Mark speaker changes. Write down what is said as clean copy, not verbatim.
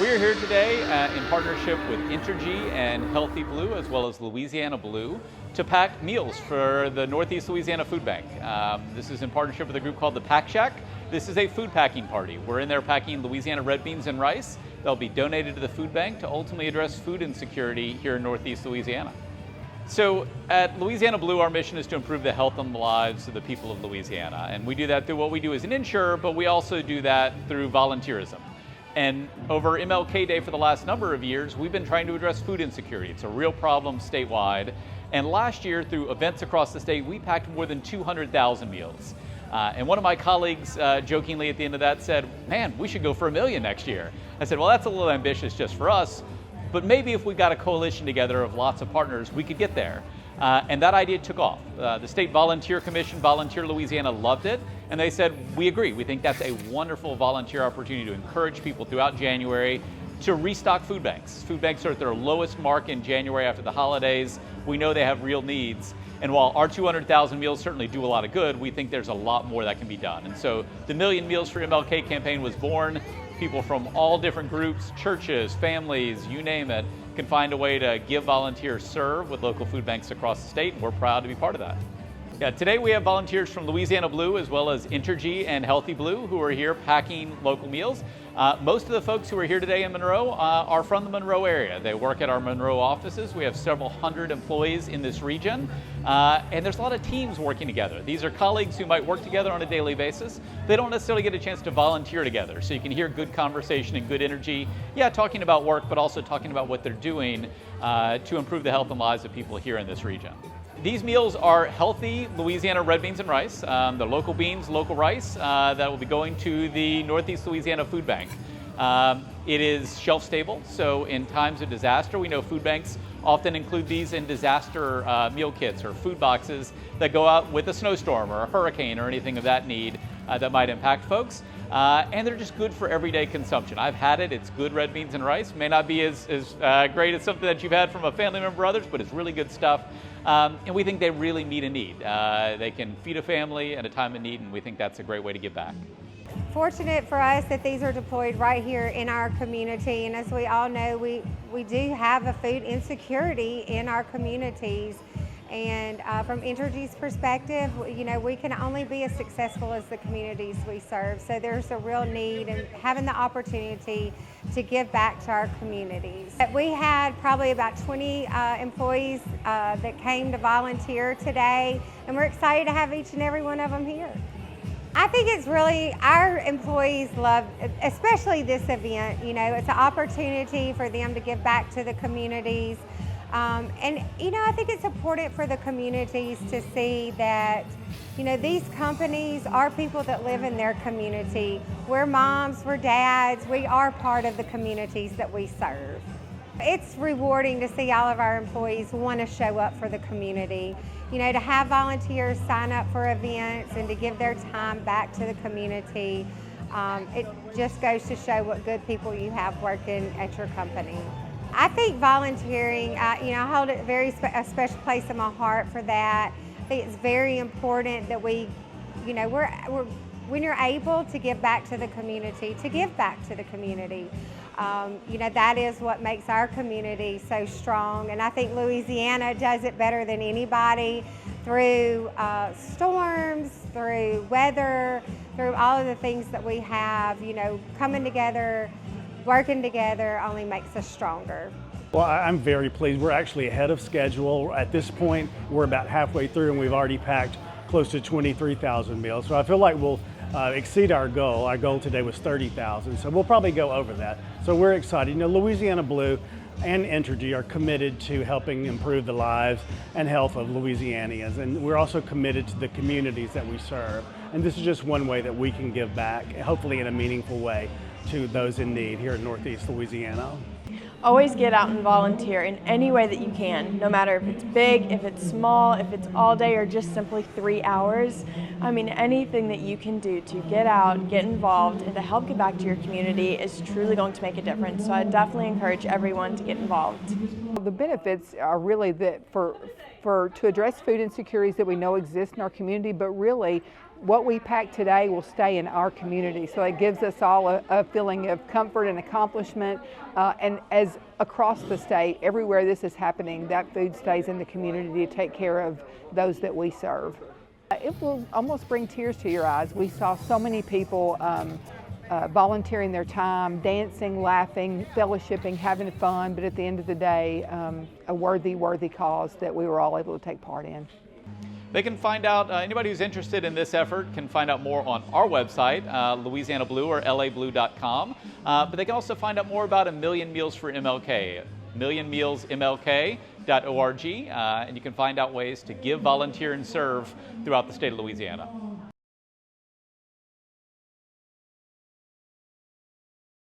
Speaker 1: We are here today in partnership with Entergy and Healthy Blue, as well as Louisiana Blue, to pack meals for the Northeast Louisiana Food Bank. This is in partnership with a group called the Pack Shack. This is a food packing party. We're in there packing Louisiana red beans and rice. They'll be donated to the food bank to ultimately address food insecurity here in Northeast Louisiana. So at Louisiana Blue, our mission is to improve the health and lives of the people of Louisiana. And we do that through what we do as an insurer, but we also do that through volunteerism. And over MLK Day for the last number of years, we've been trying to address food insecurity. It's a real problem statewide. And last year, through events across the state, we packed more than 200,000 meals. And one of my colleagues jokingly at the end of that said, "Man, we should go for 1 million next year." I said, well, that's a little ambitious just for us, but maybe if we got a coalition together of lots of partners, we could get there. And that idea took off. The State Volunteer Commission, Volunteer Louisiana, loved it. And they said, we agree. We think that's a wonderful volunteer opportunity to encourage people throughout January to restock food banks. Food banks are at their lowest mark in January after the holidays. We know they have real needs. And while our 200,000 meals certainly do a lot of good, we think there's a lot more that can be done. And so the Million Meals for MLK campaign was born. People from all different groups, churches, families, you name it, can find a way to give, volunteer, serve with local food banks across the state, and we're proud to be part of that. Yeah, today we have volunteers from Louisiana Blue as well as Entergy and Healthy Blue who are here packing local meals. Most of the folks who are here today in Monroe are from the Monroe area. They work at our Monroe offices. We have several hundred employees in this region, and there's a lot of teams working together. These are colleagues who might work together on a daily basis. They don't necessarily get a chance to volunteer together, so you can hear good conversation and good energy. Yeah, talking about work, but also talking about what they're doing to improve the health and lives of people here in this region. These meals are healthy Louisiana red beans and rice. The local beans, local rice that will be going to the Northeast Louisiana Food Bank. It is shelf stable, so in times of disaster, we know food banks often include these in disaster meal kits or food boxes that go out with a snowstorm or a hurricane or anything of that need that might impact folks. And they're just good for everyday consumption. I've had it, it's good red beans and rice. May not be as great as something that you've had from a family member or others, but it's really good stuff. And we think they really meet a need. They can feed a family at a time of need, and we think that's a great way to give back.
Speaker 2: Fortunate for us that these are deployed right here in our community, and as we all know, we do have a food insecurity in our communities. And from Entergy's perspective, you know, we can only be as successful as the communities we serve. So there's a real need in having the opportunity to give back to our communities. We had probably about 20 employees that came to volunteer today, and we're excited to have each and every one of them here. I think it's really, our employees love, especially this event, you know, it's an opportunity for them to give back to the communities. And, you know, I think it's important for the communities to see that, you know, these companies are people that live in their community. We're moms, we're dads, we are part of the communities that we serve. It's rewarding to see all of our employees want to show up for the community. You know, to have volunteers sign up for events and to give their time back to the community, it just goes to show what good people you have working at your company. I think volunteering, you know, I hold a special place in my heart for that. I think it's very important that we, you know, when you're able to give back to the community, to give back to the community. You know, that is what makes our community so strong, and I think Louisiana does it better than anybody through storms, through weather, through all of the things that we have. You know, coming together, working together only makes us stronger.
Speaker 3: Well, I'm very pleased. We're actually ahead of schedule. At this point, we're about halfway through and we've already packed close to 23,000 meals. So I feel like we'll exceed our goal. Our goal today was 30,000, so we'll probably go over that. So we're excited. You know, Louisiana Blue and Entergy are committed to helping improve the lives and health of Louisianians, and we're also committed to the communities that we serve. And this is just one way that we can give back, hopefully in a meaningful way, to those in need here in Northeast Louisiana.
Speaker 4: Always get out and volunteer in any way that you can, no matter if it's big, if it's small, if it's all day or just simply 3 hours. I mean, anything that you can do to get out, get involved, and to help give back to your community is truly going to make a difference. So I definitely encourage everyone to get involved.
Speaker 5: The benefits are really that for to address food insecurities that we know exist in our community, but really what we pack today will stay in our community. So it gives us all a feeling of comfort and accomplishment. And as across the state, everywhere this is happening, that food stays in the community to take care of those that we serve. It will almost bring tears to your eyes. We saw so many people volunteering their time, dancing, laughing, fellowshipping, having fun, but at the end of the day, a worthy cause that we were all able to take part in.
Speaker 1: They can find out, anybody who's interested in this effort can find out more on our website, Louisiana Blue or lablue.com. But they can also find out more about A Million Meals for MLK, millionmealsmlk.org, and you can find out ways to give, volunteer, and serve throughout the state of Louisiana.